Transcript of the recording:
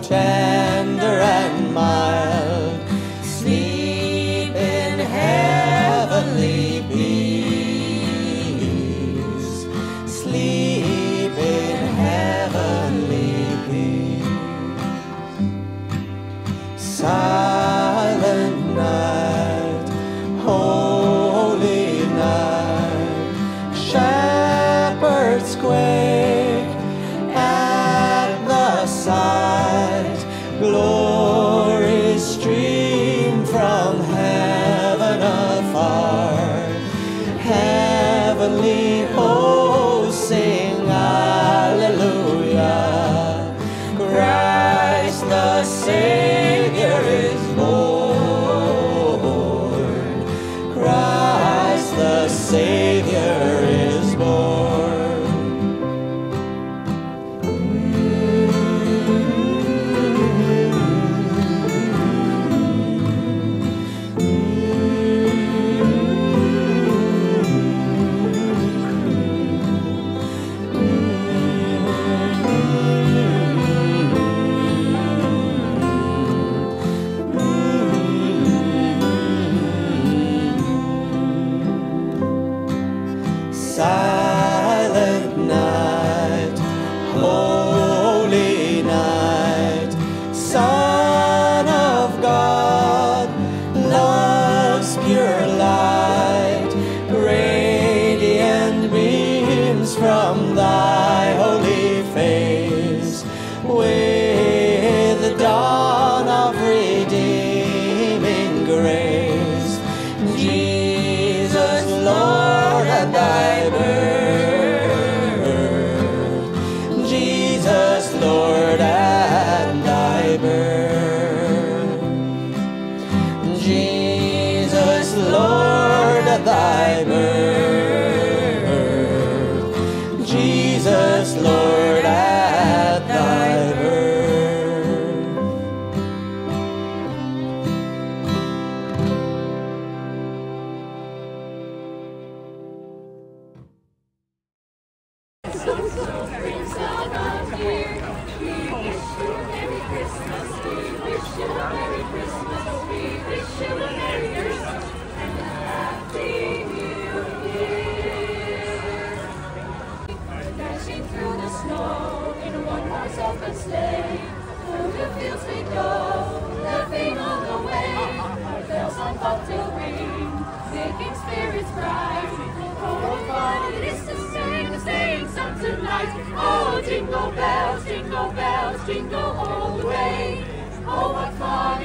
tender and mild, sleep in heavenly peace, sleep in heavenly peace. Silent night, holy night, shepherds quake at the sight, glories stream from heaven afar, heavenly hosts sing hallelujah, Christ the Savior is born, Christ the Savior is born. Silent night, holy night, Son of God, love's pure light, radiant beams from thy holy face, with the dawn of redeeming grace. Jesus, Lord, at thy birth, Jesus, Lord, at thy birth, Jesus, Lord, at thy birth, Jesus, Lord, at thy birth. Dashing through the snow in a one-horse open sleigh, through the fields we go, laughing all the way. Our bells on bobtail ring, making spirits bright. Oh, what fun it is to sing the sleighing song tonight! Oh, jingle bells, jingle all the way. Oh, what fun